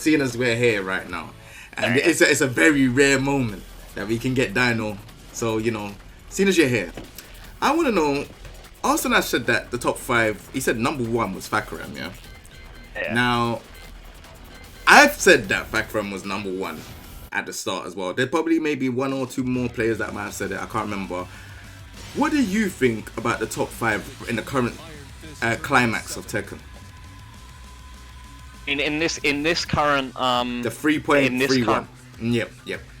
seeing as we're here right now, and it's a very rare moment that we can get Dino. So, seeing as you're here, I want to know, Arslan said that the top 5, he said number 1 was Fahkumram, yeah? Now, I've said that Fahkumram was number 1 at the start as well. There probably maybe 1 or 2 more players that might have said it, I can't remember. What do you think about the top 5 in the current climax of Tekken? In this current the 3.31. Yep.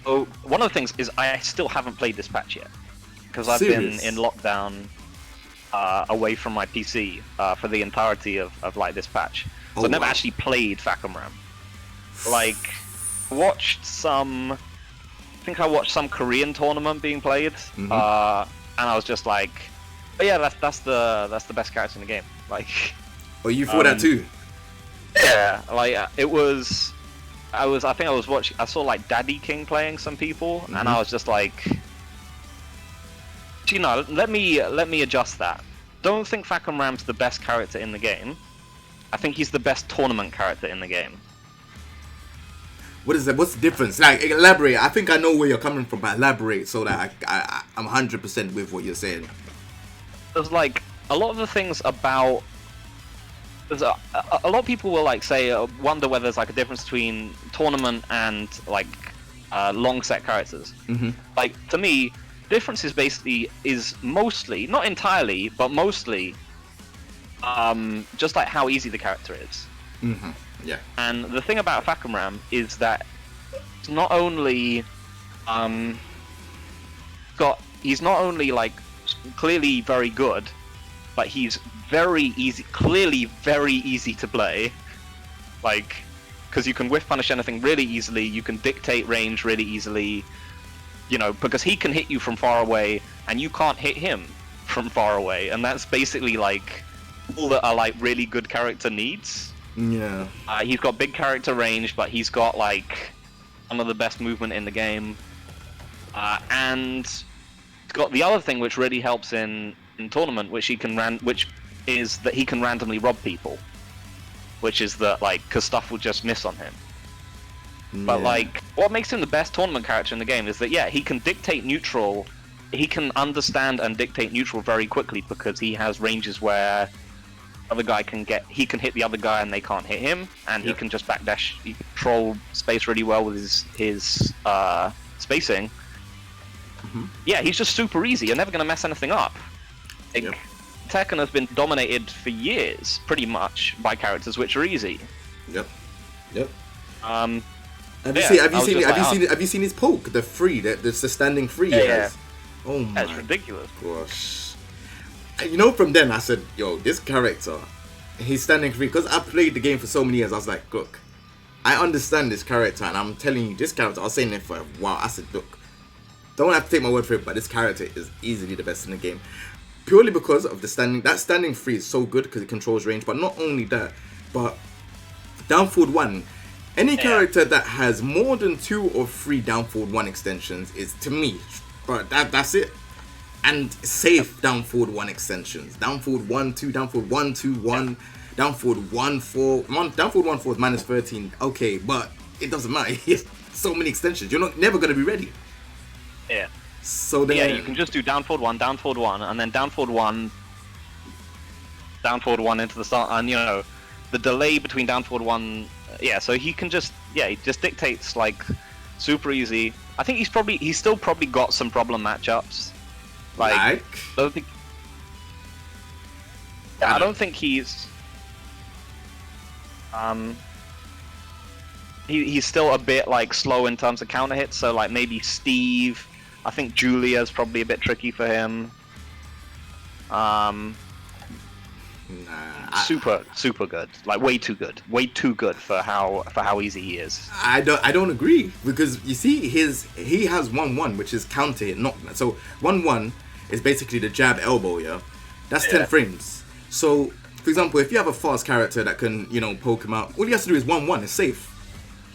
Oh, one of the things is I still haven't played this patch yet because I've been in lockdown away from my PC for the entirety of like this patch. So I've never actually played Fahkumram. Like, I think I watched some Korean tournament being played, and I was just like, oh yeah, that's the best character in the game. Like, oh, you thought that too? Yeah, like I saw like Daddy King playing some people, and I was just like, let me adjust that. Don't think Fahkumram's the best character in the game. I think he's the best tournament character in the game. What is that? What's the difference? Like, elaborate. I think I know where you're coming from, but elaborate so that I'm 100% with what you're saying. There's like a lot of the things about. There's a lot of people will like say wonder whether there's like a difference between tournament and like long set characters. Like, to me, difference is mostly, not entirely, but mostly just like how easy the character is. Yeah. And the thing about Fahkumram is that it's not only he's not only like clearly very good, but he's clearly very easy to play. Like, because you can whiff punish anything really easily, you can dictate range really easily, because he can hit you from far away and you can't hit him from far away, and that's basically like all that a like really good character needs. Yeah. He's got big character range, but he's got like some of the best movement in the game, and he's got the other thing which really helps in tournament, which is that he can randomly rob people, which is that like because stuff will just miss on him. But like, what makes him the best tournament character in the game is that he can dictate neutral. He can understand and dictate neutral very quickly because he has ranges where other guy can hit the other guy and they can't hit him, and he can just backdash. He can control space really well with his spacing. Yeah, he's just super easy. You're never gonna mess anything up. Like, Tekken has been dominated for years, pretty much, by characters which are easy. Yep. Have you seen his poke? The free, the standing free. Yeah. Oh my. That's ridiculous. Gosh. From then I said, yo, this character, he's standing free. Because I played the game for so many years, I was like, look, I understand this character, and I'm telling you, this character, I was saying it for a while. I said, look, don't have to take my word for it, but this character is easily the best in the game. Purely because of the standing. That standing free is so good because it controls range. But not only that, but down forward 1, any character that has more than 2 or 3 down forward 1 extensions is, to me, but that's it. And safe down forward 1 extensions. Down forward 1, 2, down forward 1, 2, 1, down forward 1, 4. Down forward 1, 4 is minus 13. Okay, but it doesn't matter. It's so many extensions. You're never going to be ready. Yeah. So then, you can just do down forward 1, and then down forward 1 into the start, and the delay between down forward 1. So he can just he just dictates like super easy. I think he's still probably got some problem matchups. Like, I don't think he's he's still a bit like slow in terms of counter hits. So like maybe Steve. I think Julia's probably a bit tricky for him. Super good. Like way too good for how easy he is. I don't agree, because you see he has 1-1, which is counter hit, not so 1-1 is basically the jab elbow. That's 10 frames. So for example, if you have a fast character that can poke him out, all he has to do is 1-1. It's safe.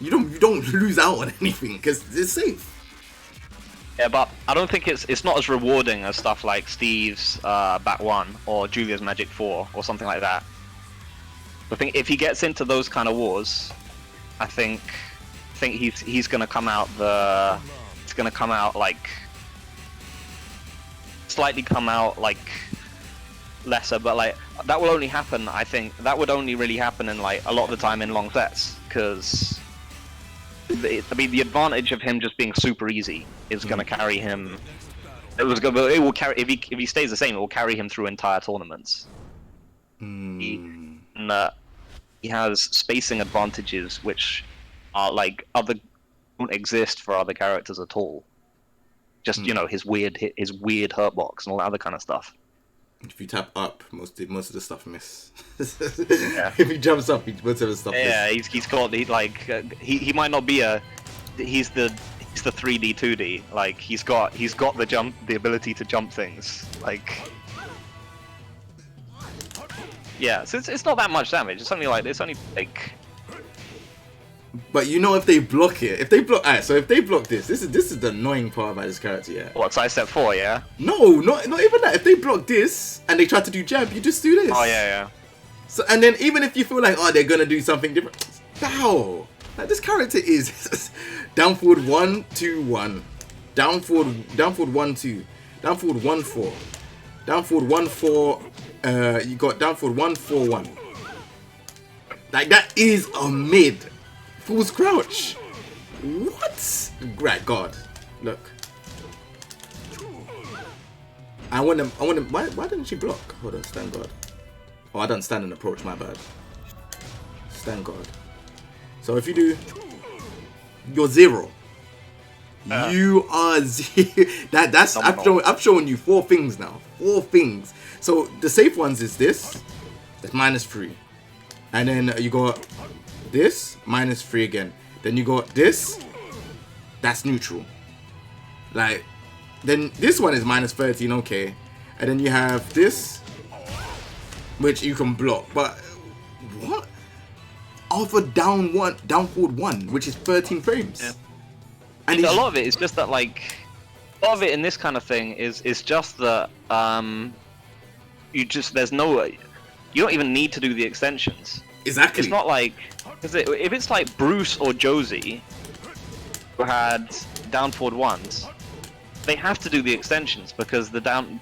You don't lose out on anything because it's safe. Yeah, but I don't think it's not as rewarding as stuff like Steve's Bat 1 or Julia's Magic 4 or something like that. I think if he gets into those kind of wars, I think he's gonna come out like slightly come out like lesser, but like that will only happen. I think that would only really happen in like a lot of the time in long sets, because I mean the advantage of him just being super easy is gonna carry him. It will carry if he stays the same. It will carry him through entire tournaments. He has spacing advantages which are like don't exist for other characters at all. Just his weird hurtbox and all that other kind of stuff. If you tap up, most of the stuff miss. Yeah. If he jumps up, most of the stuff miss. Yeah, he might not be he's the 3D 2D. Like he's got the ability to jump things. Like yeah, so it's not that much damage. It's only like But if they block it, alright, so if they block this is the annoying part about this character, yeah. What, side step 4, yeah? No, not even that. If they block this and they try to do jab, you just do this. Oh yeah. So and then even if you feel like they're gonna do something different, how? Like this character is down forward 1 2 1, down forward 1 2, down forward 1 4, down forward 1 4. You got down forward 1 4 1. Like that is a mid. Fool's crouch. What? Right, God. Look. I want him. Why didn't she block? Hold on, stand guard. Oh, I don't stand and approach. My bad. Stand guard. So if you do, you're 0. You are 0. That's I'm showing you 4 things now. 4 things. So the safe ones is this. That's -3, and then you got this -3 again. Then you got this. That's neutral. Like, then this one is -13. Okay, and then you have this, which you can block. But what? Alpha down forward 1, which is 13 frames. Yeah. And a lot of it is just that like a lot of it in this kind of thing is just that you don't even need to do the extensions. Exactly. It's not like if it's like Bruce or Josie who had down forward 1s, they have to do the extensions because their down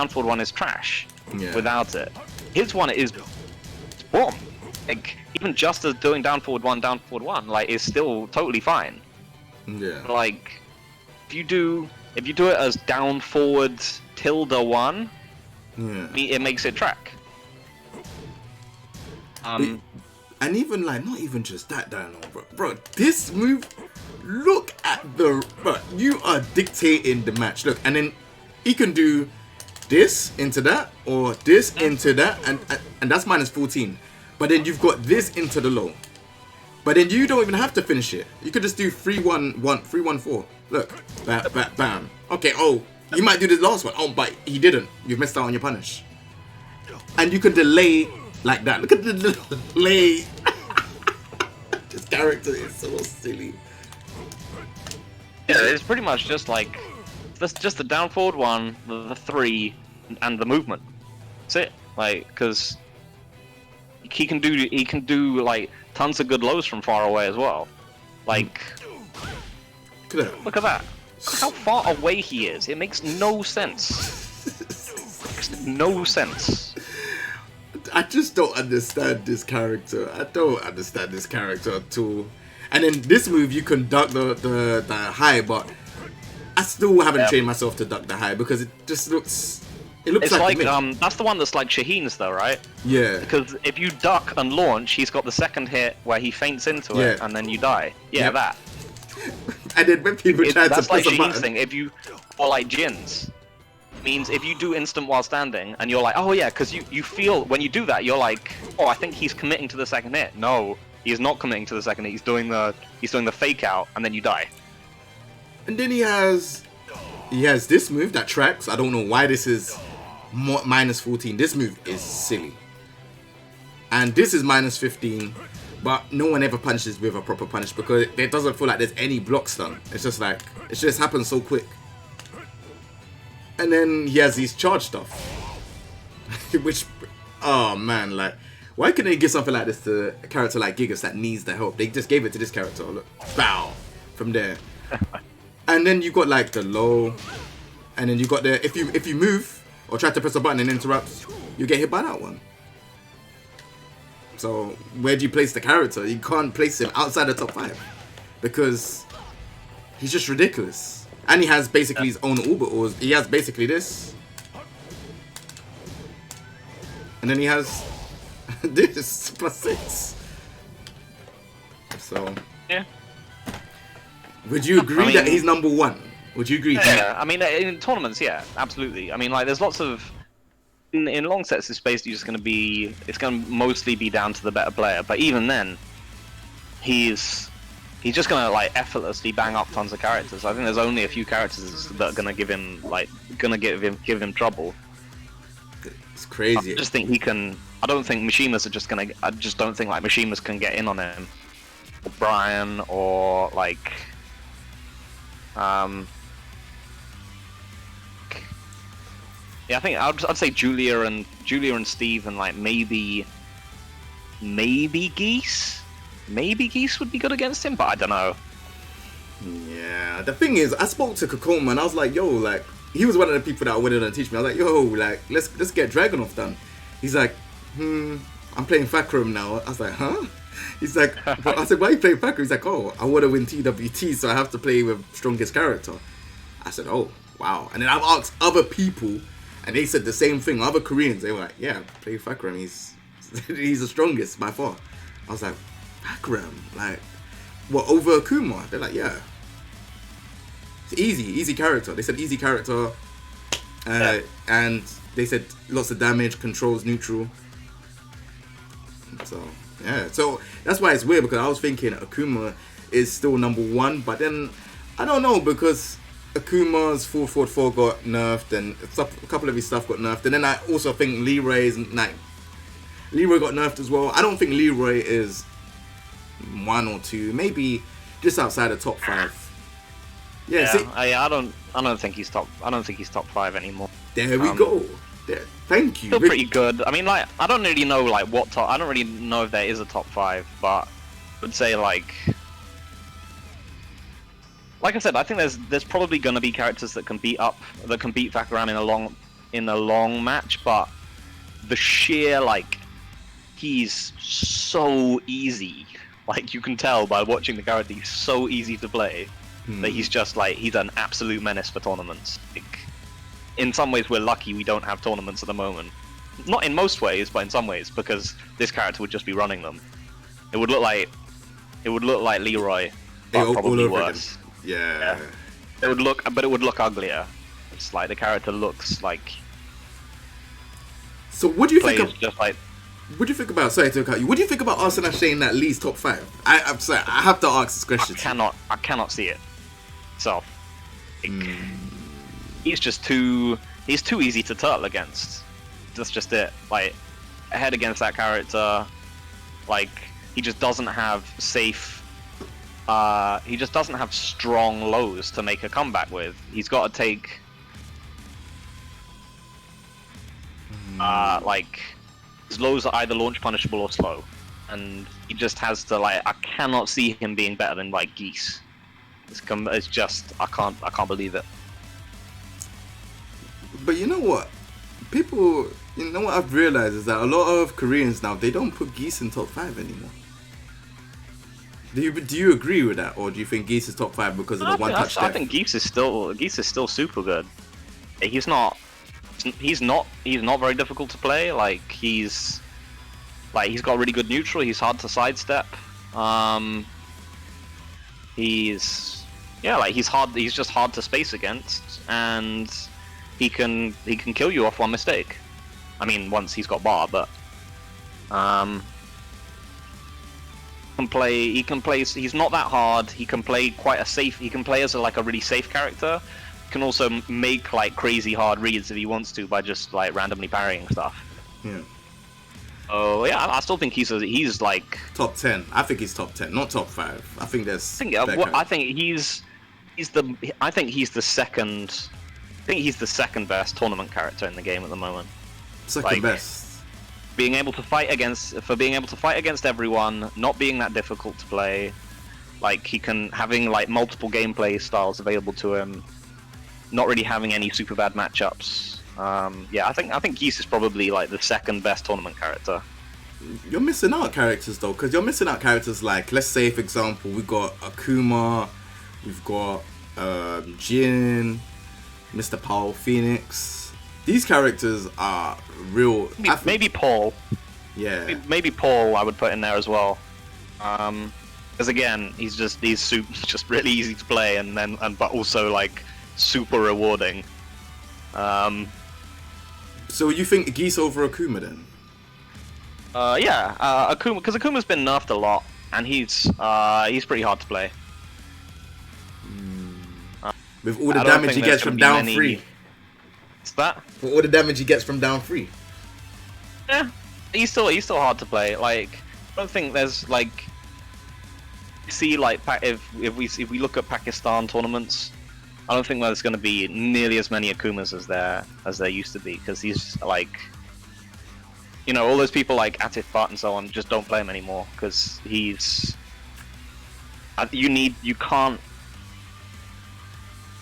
forward 1 is trash without it. His one is bomb. Like even just as doing down forward 1 like is still totally fine. Yeah. Like if you do it as down forward tilde 1, it makes it track. And even like not even just that, Dino, bro. This move, look at you are dictating the match. Look, and then he can do this into that or this into that, and that's -14. But then you've got this into the low. But then you don't even have to finish it. You could just do 3-1-1, 3-1-4. Look, bam. Okay, you might do the last one. Oh, but he didn't. You've missed out on your punish. And you can delay like that. Look at the delay. This character is so silly. Yeah, it's pretty much just like just the down forward 1, the 3, and the movement. That's it. Like, because he can do like tons of good lows from far away as well. Like, look at that. Look how far away he is. It makes no sense. It makes no sense. I just don't understand this character. I don't understand this character at all. And then this move, you can duck the high, but I still haven't trained myself to duck the high because it just looks. It looks like that's the one that's like Shaheen's though, right? Yeah. Because if you duck and launch, he's got the second hit where he feints into it and then you die. Yeah, that. And then when people try to that's press like a button, thing. Or like Jin's. Means if you do instant while standing and you're like, oh yeah, because you feel when you do that, you're like, oh, I think he's committing to the second hit. No, he's not committing to the second hit. He's doing the fake out, and then you die. And then he has this move that tracks. I don't know why this is -14. This move is silly. And this is -15, but no one ever punishes with a proper punish because it doesn't feel like there's any blocks done. It's just like it just happens so quick. And then he has these charge stuff, which, oh man, like Why couldn't they give something like this to a character like Gigas that needs the help? They just gave it to this character. Look, bow from there, and then you got like the low, and then you got the if you move or try to press a button and interrupt, you get hit by that one. So where do you place the character? You can't place him outside the top 5 because he's just ridiculous. And he has basically his own orbitals. He has basically this, and then he has this +6. So yeah. Would you agree that he's number 1? Would you agree? Yeah, I mean, in tournaments, yeah, absolutely. I mean, like, there's lots of in long sets, it's basically just going to be, it's going to mostly be down to the better player. But even then, he's just going to like effortlessly bang up tons of characters. I think there's only a few characters that are going to give him give him trouble. It's crazy. I just think he can. I don't think Mishimas are just going to. I just don't think like Mishimas can get in on him, or Brian, or like. Yeah, I think I'd say Julia and Steve and like maybe Geese. Maybe Geese would be good against him, but I don't know. Yeah, the thing is, I spoke to Kokoma and I was like, yo, like he was one of the people that wanted to teach me. I was like, yo, like let's get Dragunov done. He's like, I'm playing Fahkumram now. I was like, huh? He's like, but I said, why are you playing Fahkumram? He's like, oh, I want to win TWT, so I have to play with strongest character. I said, oh, wow. And then I've asked other people. And they said the same thing. Other Koreans, they were like, "Yeah, play Fahkumram. He's the strongest by far." I was like, "Fahkumram, like, what over Akuma?" They're like, "Yeah, it's easy character." They said easy character, and they said lots of damage, controls neutral. So yeah, so that's why it's weird because I was thinking Akuma is still number 1, but then I don't know because Akuma's 444 got nerfed and a couple of his stuff got nerfed, and then I also think Leroy got nerfed as well. I don't think Leroy is 1 or 2, maybe just outside the top 5. Yeah, see, I don't think he's top. I don't think he's top 5 anymore. There we go. There, thank you. Still pretty good. I mean, like I don't really know like what top. I don't really know if there is a top 5, but I would say like I said, I think there's probably going to be characters that can beat Fahkumram in a long match, but the sheer like he's so easy. Like you can tell by watching the character, he's so easy to play that he's just like he's an absolute menace for tournaments. Like, in some ways, we're lucky we don't have tournaments at the moment. Not in most ways, but in some ways, because this character would just be running them. It would look like Leroy, but probably worse. Yeah. It would look uglier. It's like the character looks like. So what do you think of? Just like. What do you think about? Sorry to cut you. What do you think about Arslan saying that Lee's top 5? I'm sorry. I have to ask this question. I cannot see it. So. He's just too. He's too easy to turtle against. That's just it. Like, ahead against that character, like he just doesn't have safe. He just doesn't have strong lows to make a comeback with. He's got to take like his lows are either launch punishable or slow, and he just has to like. I cannot see him being better than like Geese. It's just I can't believe it. But you know what? You know what I've realized is that a lot of Koreans now, they don't put Geese in top 5 anymore. Do you agree with that, or do you think Geese is top 5 because of the one touch? I think Geese is still super good. He's not very difficult to play. Like he's got really good neutral. He's hard to sidestep. He's hard. He's just hard to space against, and he can kill you off one mistake. I mean, once he's got bar, but he can play. He's not that hard. He can play quite a safe. He can play as a really safe character. He can also make like crazy hard reads if he wants to by just like randomly parrying stuff. Yeah. Oh yeah, I still think he's like top 10. I think he's top 10, not top 5. I think there's. I think he's the second. I think he's the second best tournament character in the game at the moment. Second best. being able to fight against everyone, not being that difficult to play. Like having like multiple gameplay styles available to him, not really having any super bad matchups. Yeah, I think Geese is probably like the second best tournament character. You're missing out characters though, because you're missing out characters like, let's say for example, we've got Akuma, we've got Jin, Mr. Paul Phoenix. These characters are real. Maybe Paul. Yeah. Maybe Paul I would put in there as well. Because again, he's just really easy to play, but also like super rewarding. So you think Geese over Akuma then? Yeah, Akuma, because Akuma's been nerfed a lot, and he's pretty hard to play. With all the damage he gets from down 3. What's that? For all the damage he gets from down 3. Yeah, he's still hard to play. Like, I don't think there's like, see, like if we look at Pakistan tournaments, I don't think there's going to be nearly as many Akumas as there used to be, because he's like, you know, all those people like Atif Bhatt and so on just don't play him anymore, because he's you can't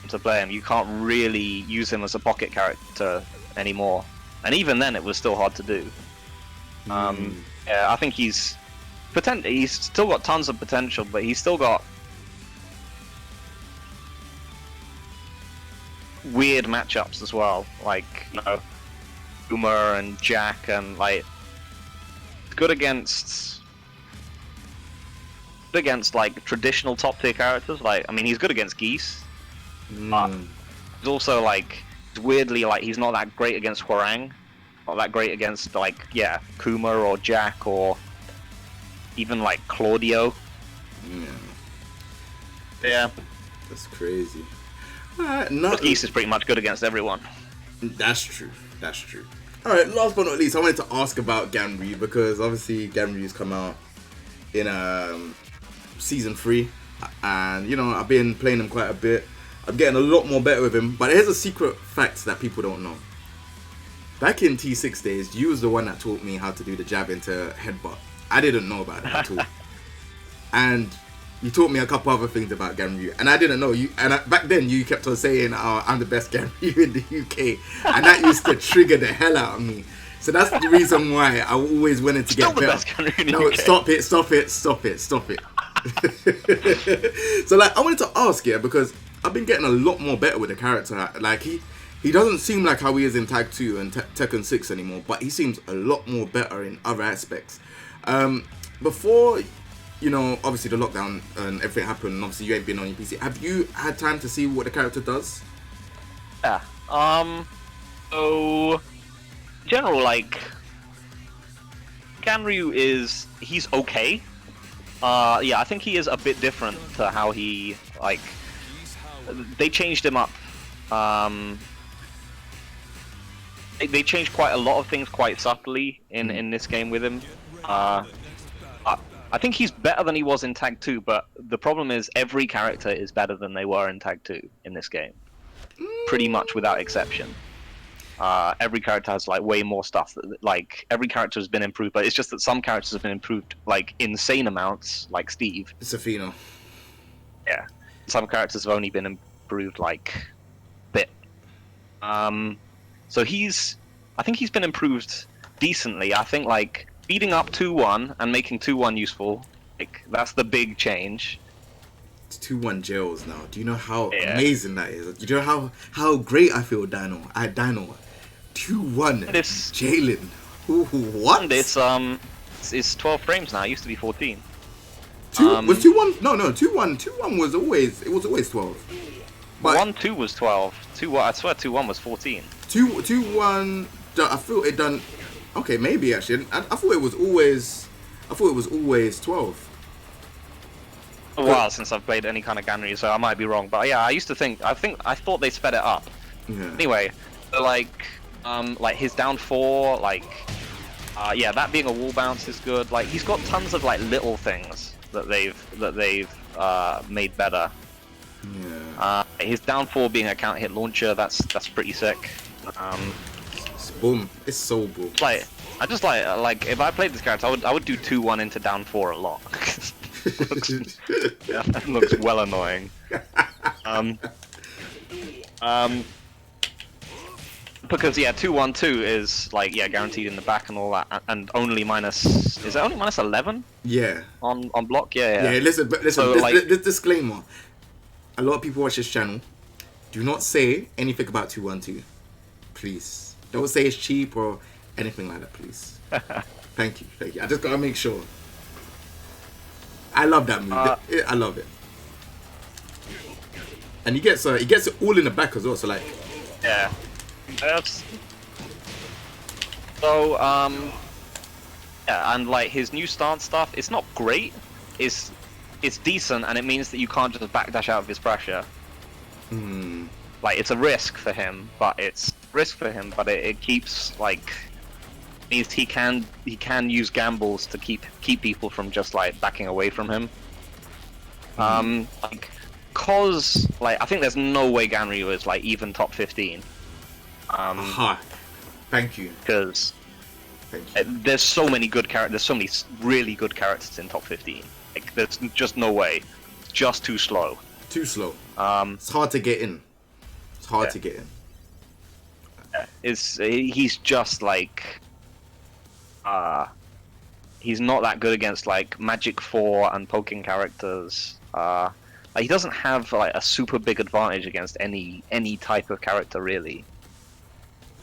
to play him. You can't really use him as a pocket character anymore, and even then it was still hard to do. Yeah, I think he's still got tons of potential, but he's still got weird matchups as well, like, you know, Uma and Jack, and like good against like traditional top tier characters. Like, I mean, he's good against Geese, but he's also like weirdly like he's not that great against Hwarang, not that great against like Kuma or Jack or even like Claudio. Yeah, that's crazy. Geese is pretty much good against everyone. That's true. That's true. Alright, last but not least, I wanted to ask about Ganryu, because obviously Ganryu's come out in season 3, and you know, I've been playing him quite a bit. I'm getting a lot more better with him, but here's a secret fact that people don't know. Back in T6 days, you was the one that taught me how to do the jab into headbutt. I didn't know about it at all. And you taught me a couple other things about Ganryu, and I didn't know you. And back then, you kept on saying, "Oh, I'm the best Ganryu in the UK," and that used to trigger the hell out of me. So that's the reason why I always wanted to get better. Best Ganryu in the No, UK. stop it! So like, I wanted to ask because I've been getting a lot more better with the character. Like he doesn't seem like how he is in Tag 2 and Tekken 6 anymore, but he seems a lot more better in other aspects. Before, you know, obviously the lockdown and everything happened, and obviously you ain't been on your PC. Have you had time to see what the character does? Yeah. So, general, like, Ganryu he's okay. Yeah, I think he is a bit different to how he, like, they changed him up. They changed quite a lot of things quite subtly in this game with him. I think he's better than he was in Tag 2, but the problem is every character is better than they were in Tag 2 in this game. Pretty much without exception. Every character has like way more stuff. Like, every character has been improved, but it's just that some characters have been improved like insane amounts, like Steve. Safino. Yeah. Some characters have only been improved like a bit. So I think he's been improved decently. I think like beating up 2-1 and making 2-1 useful, like that's the big change. It's 2-1 jails now. Do you know how amazing that is? Do you know how great I feel, Dino? 2-1 jailing. What? It's 12 frames now. It used to be 14. Was 2-1? No, 2-1. 2-1 was always 12. But 1-2 was 12. 2-1. I swear 2-1 was 14. 2-1. I feel it done. Okay, maybe actually. I thought it was always 12. A while since I've played any kind of Ganryu, so I might be wrong. But yeah, I thought they sped it up. Yeah. Anyway, like his down 4, like that being a wall bounce is good. Like, he's got tons of like little things that they've made better. Yeah. His down 4 being a counter hit launcher, that's pretty sick. It's boom. It's so boom. Like I just like if I played this character, I would do 2-1 into down 4 a lot. That looks well annoying. Because 2-1-2 is like guaranteed in the back and all that, and only minus, is it only minus 11 Yeah. on block? Yeah. Yeah, listen, So, this disclaimer. A lot of people watch this channel. Do not say anything about 2-1-2. Please. Don't say it's cheap or anything like that, please. Thank you. I just gotta make sure. I love that move. I love it. And he gets it all in the back as well, so like... Yeah. That's... So, and like his new stance stuff, it's not great. It's decent, and it means that you can't just backdash out of his pressure. Like, it's a risk for him, but it keeps, like... means he can use gambles to keep people from just like backing away from him. Like, cause like I think there's no way Ganryu is like even top 15. Thank you. Because there's so many good characters. There's so many really good characters in top 15. Like, there's just no way. It's just too slow. Too slow. It's hard to get in. It's hard to get in. He's just like. He's not that good against like Magic 4 and poking characters. Like, he doesn't have like a super big advantage against any type of character really.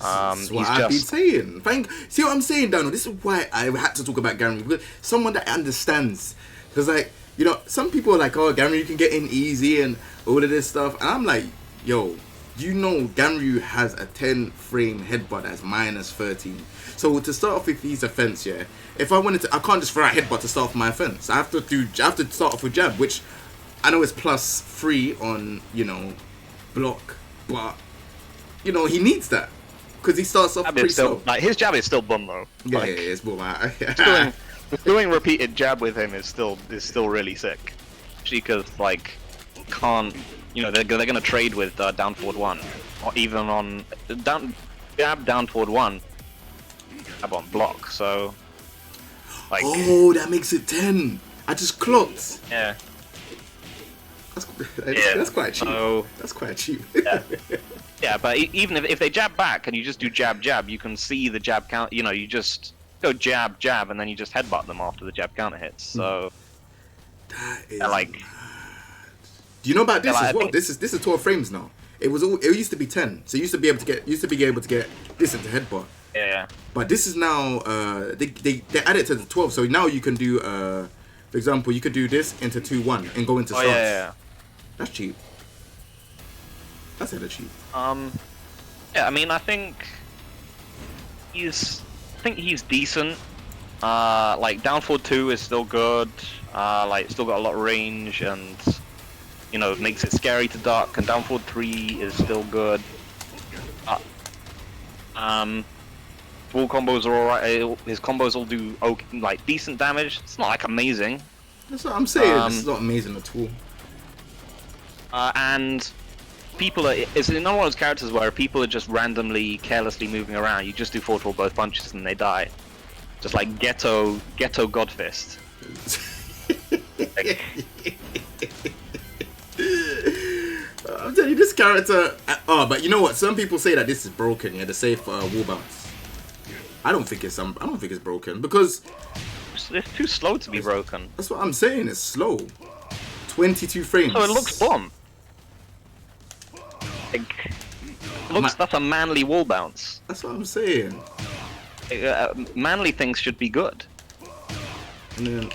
That's what I've been saying. See what I'm saying, Daniel? This is why I had to talk about Ganryu, because someone that understands. Because like, you know, some people are like, oh, Ganryu, you can get in easy and all of this stuff, and I'm like, yo, you know, Ganryu has a 10 frame headbutt that's minus 13. So to start off with his offense, if I wanted to, I can't just throw out headbutt to start off my offense. I have to start off with jab, which I know is plus 3 on, you know, block, but you know, he needs that because he starts off pretty slow. Like, his jab is still bum though. Yeah, like, it's bum. doing repeated jab with him is still really sick. Especially because like can't, you know, they're gonna trade with down forward 1, or even on down forward 1. On block, so like, oh, that makes it 10. I just clocked. Yeah. That's quite cheap. So, that's quite cheap. Yeah, but even if they jab back and you just do jab, you can see the jab count. You know, you just go jab, and then you just headbutt them after the jab counter hits. So that is like. Mad. Do you know about this as well? Think... This is 12 frames now. It used to be 10, so you used to be able to get this into headbutt. Yeah. But this is now they add it to the 12, so now you can do for example, you could do this into 2-1 and go into stance. Yeah. That's cheap. That's hella cheap. Yeah, I mean, I think he's decent. Like, down forward 2 is still good. Like, still got a lot of range, and you know, it makes it scary to duck. And down forward 3 is still good. Wall combos are alright. His combos all do like decent damage. It's not like amazing. That's what I'm saying. It's not amazing at all. And people it's another one of those characters where people are just randomly, carelessly moving around. You just do forward roll both punches and they die. Just like ghetto Godfist. I'm telling you, this character. Oh, but you know what? Some people say that this is broken. Yeah, the safe wall bounce. I don't think it's broken because it's too slow to be broken. That's what I'm saying. It's slow. 22 frames. So it looks bomb. Like, that's a manly wall bounce. That's what I'm saying. Manly things should be good. And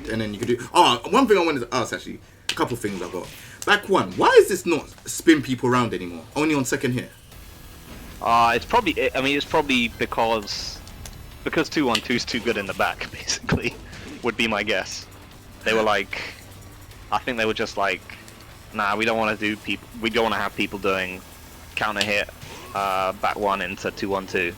then you could do. Oh, one thing I wanted to ask actually. A couple things I got. Back one. Why is this not spin people around anymore? Only on second hit. It's probably. I mean, it's probably because 2-1-2 is too good in the back. Basically, would be my guess. They were like, I think they were just like, nah, we don't want to do people. We don't want to have people doing counter hit back 1 into 2-1-2.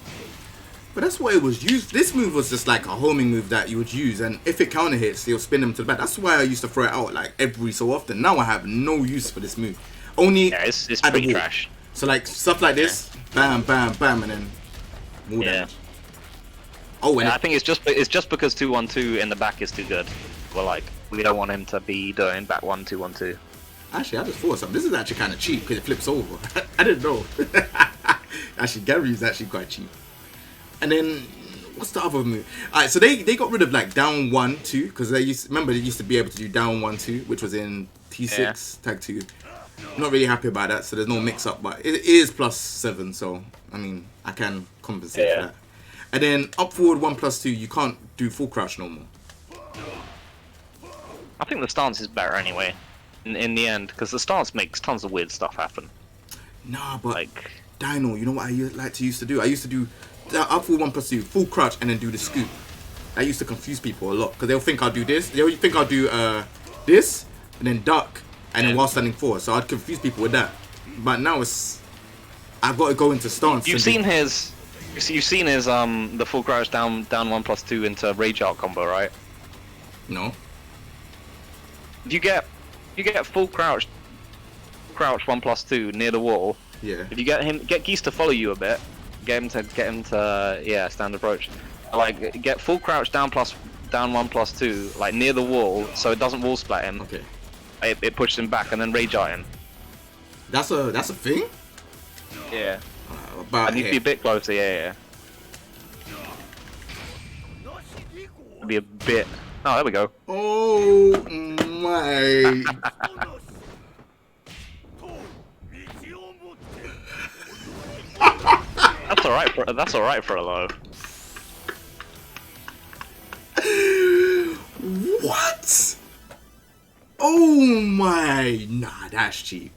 But that's what it was used. This move was just like a homing move that you would use, and if it counter hits, you'll spin them to the back. That's why I used to throw it out like every so often. Now I have no use for this move. Only it's pretty trash. So like stuff like this, bam, bam, bam, and then more Yeah. damage. Oh, and Yeah, I think it's just because 2-1-2 in the back is too good. We're like, we don't want him to be doing back 1-2-1-2. actually, I just thought something. This is actually kind of cheap because it flips over. I didn't know. Actually, Ganryu is actually quite cheap. And then, what's the other move? Alright, so they got rid of like down 1-2 because they used to be able to do down 1-2, which was in T6 tag 2. Not really happy about that, so there's no mix up, but it is +7, so I mean I can compensate for that. And then up forward 1+2, you can't do full crouch no more. I think the stance is better anyway, in the end, because the stance makes tons of weird stuff happen. Nah, but Like, Dino, you know what I used to do? I used to do up forward 1+2, full crouch, and then do the scoop. That used to confuse people a lot because they'll think I'll do this. They'll think I'll do this and then duck and then while standing forward. So I'd confuse people with that. But now I've got to go into stance. you've seen his the full crouch down 1+2 into rage art combo, right? No. If you get full crouch 1+2 near the wall. Yeah. If you get Geese to follow you a bit, get him to stand approach. Like get full crouch down 1+2 like near the wall, so it doesn't wall splat him. Okay. It pushes him back and then rage art him. That's a thing. Yeah. But I need to be a bit closer. Yeah. Be a bit. Oh, there we go. Oh my. That's alright for a low. What? Oh my. Nah, that's cheap.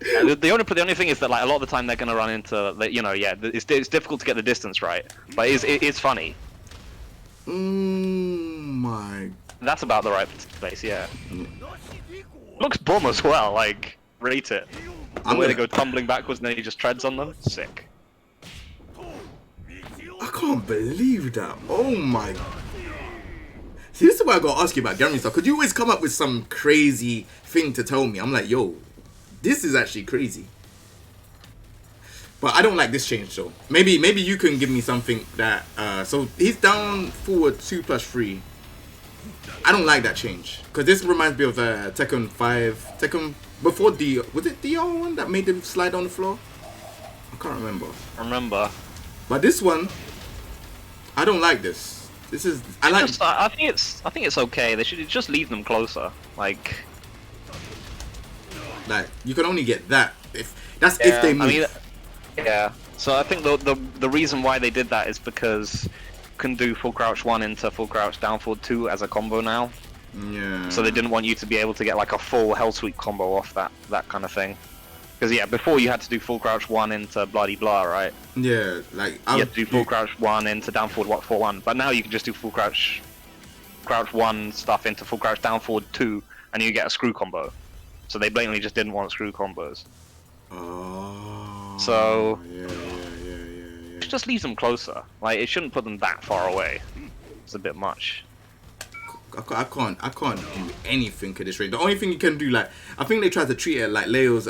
The only thing is that like a lot of the time they're gonna run into it's difficult to get the distance right, but it's funny. My. That's about the right place, yeah. Looks bomb as well, like rate it. The way they go tumbling backwards and then he just treads on them, sick. I can't believe that. Oh my. See, this is why I gotta ask you about Ganryu stuff, because you always come up with some crazy thing to tell me. I'm like, yo, this is actually crazy. But I don't like this change though. Maybe you can give me something that so he's down forward 2+3. I don't like that change. Because this reminds me of Tekken 5. Tekken before was it the other one that made him slide on the floor? I can't remember. But this one, I don't like this. This is I think it's okay. They should just leave them closer. Like you can only get that if they move. I mean, yeah. So I think the reason why they did that is because you can do full crouch 1 into full crouch down forward 2 as a combo now. Yeah. So they didn't want you to be able to get like a full hell sweep combo off that kind of thing. Because before you had to do full crouch 1 into bloody blah, right? Yeah, like you had to do full crouch 1 into down forward 4-1, but now you can just do full crouch 1 stuff into full crouch down forward 2, and you get a screw combo. So they blatantly just didn't want screw combos. Oh. So Yeah. it just leaves them closer. Like it shouldn't put them that far away. It's a bit much. I can't do anything at this rate. The only thing you can do, like, I think they tried to treat it like Leo's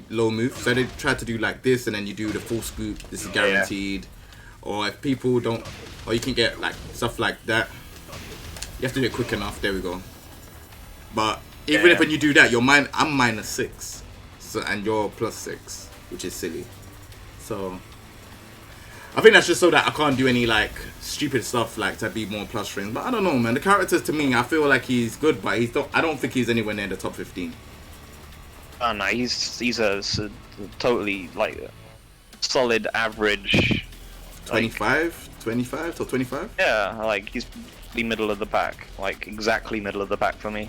low move. So they tried to do like this, and then you do the full scoop. This is guaranteed. Or if people don't, or you can get like stuff like that. You have to do it quick enough. There we go. But even if when you do that, I'm -6, so and you're +6, which is silly. So I think that's just so that I can't do any like stupid stuff like to be more plus friends. But I don't know, man. The characters to me, I feel like he's good, but I don't think he's anywhere near the top 15. Oh no, he's a totally like solid average. 25 till 25. Yeah, like he's the middle of the pack, like exactly middle of the pack for me.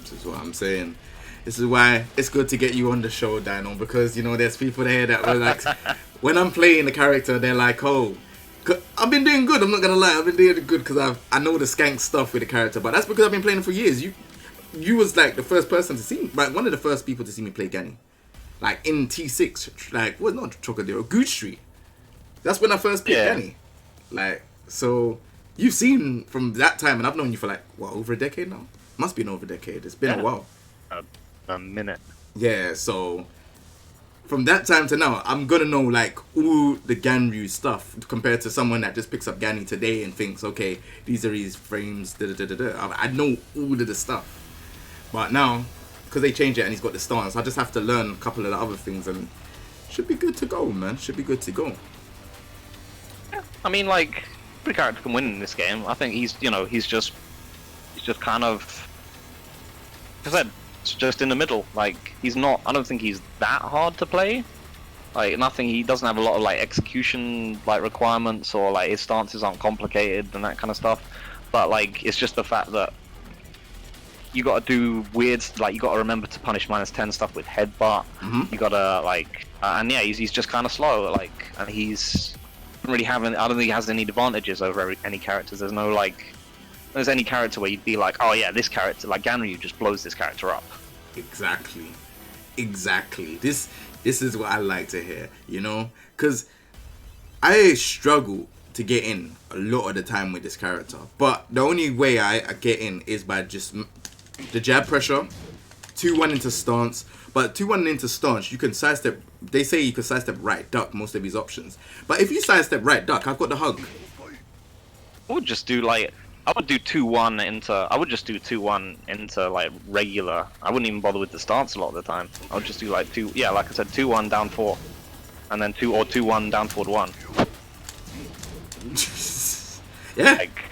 This is what I'm saying. This is why it's good to get you on the show, Dino, because there's people there that were like, when I'm playing the character, they're like, oh, I've been doing good. I'm not gonna lie, I've been doing good because I know the skank stuff with the character, but that's because I've been playing it for years. You was like the first person to see me, like one of the first people to see me play Ganny, like in T6, like not Chocodero, Gooch Street. That's when I first played Ganny. Like, so you've seen from that time, and I've known you for like over a decade now. Must be over a decade. It's been a while. A minute. Yeah, so from that time to now, I'm gonna know like all the Ganryu stuff compared to someone that just picks up Ganryu today and thinks, okay, these are his frames. Da, da, da, da, da. I know all of the stuff, but now because they changed it and he's got the stance, I just have to learn a couple of the other things and should be good to go, man. Should be good to go. Yeah, I mean, like, every character can win in this game. I think he's just kind of, like I said, it's just in the middle. Like, he's not. I don't think he's that hard to play. Like, nothing. He doesn't have a lot of like execution like requirements, or like his stances aren't complicated and that kind of stuff. But like, it's just the fact that you got to do weird, like you got to remember to punish -10 stuff with headbutt. You got to like, and yeah, he's just kind of slow. Like, and he's doesn't really have. I don't think he has any advantages over any characters. There's no like. There's any character where you'd be like, oh yeah, this character, like Ganryu just blows this character up. Exactly. This is what I like to hear, you know? Because I struggle to get in a lot of the time with this character. But the only way I get in is by just the jab pressure, 2-1 into stance. But 2-1 into stance, you can sidestep. They say you can sidestep right duck most of his options. But if you sidestep right duck, I've got the hug. I would just do like, I would do 2-1 into. I would just do 2-1 into like regular. I wouldn't even bother with the stance a lot of the time. I would just do like yeah, like I said, 2-1 down 4, and then 2-1 down forward 1. Yeah. Like,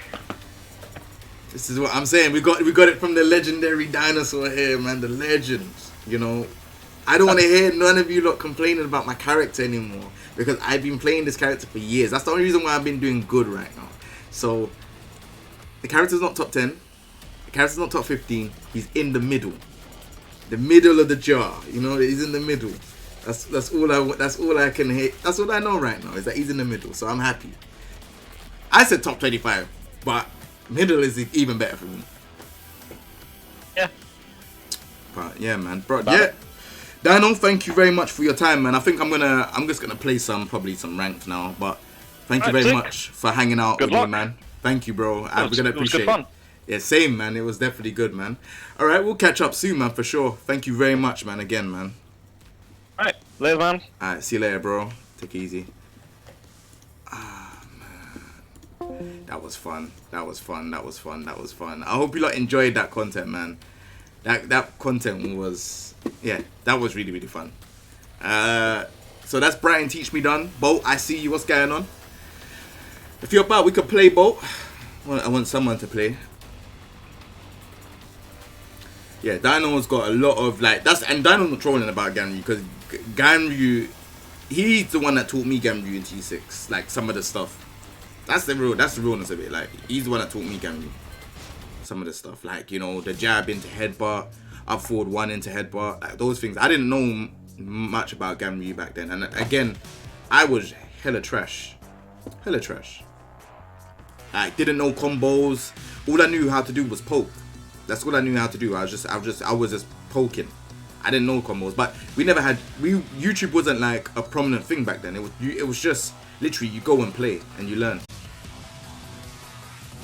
this is what I'm saying. We got it from the legendary Dinosaur here, man. The legend. You know, I don't want to hear none of you lot complaining about my character anymore because I've been playing this character for years. That's the only reason why I've been doing good right now. So. The character's not top 10. The character's not top 15. He's in the middle. The middle of the jar. You know, he's in the middle. That's all I can hit. That's all I know right now is that he's in the middle. So I'm happy. I said top 25, but middle is even better for me. Yeah. But yeah, man. Bro, yeah. Dino, thank you very much for your time, man. I think I'm just gonna play probably some ranked now, but thank you very much for hanging out with me, man. Thank you, bro. We're gonna appreciate it. Yeah, same, man. It was definitely good, man. All right, we'll catch up soon, man, for sure. Thank you very much, man. Again, man. All right, later, man. All right, see you later, bro. Take it easy. Ah, man. That was fun. I hope you lot enjoyed that content, man. That content was, yeah, that was really, really fun. So that's Brighton Teach Me done. Bolt, I see you. What's going on? If you're about, we could play Bolt. I want someone to play. Yeah, Dino's got a lot of like and Dino's not trolling about Ganryu because Ganryu, he's the one that taught me Ganryu in T6. Like some of the stuff. That's the realness of it. Like he's the one that taught me Ganryu. Some of the stuff, like you know, the jab into headbutt, up forward 1 into headbutt, like those things. I didn't know much about Ganryu back then, and again, I was hella trash. Like didn't know combos. All I knew how to do was poke. That's all I knew how to do. I was just poking. I didn't know combos, but YouTube wasn't like a prominent thing back then. It was just literally you go and play and you learn.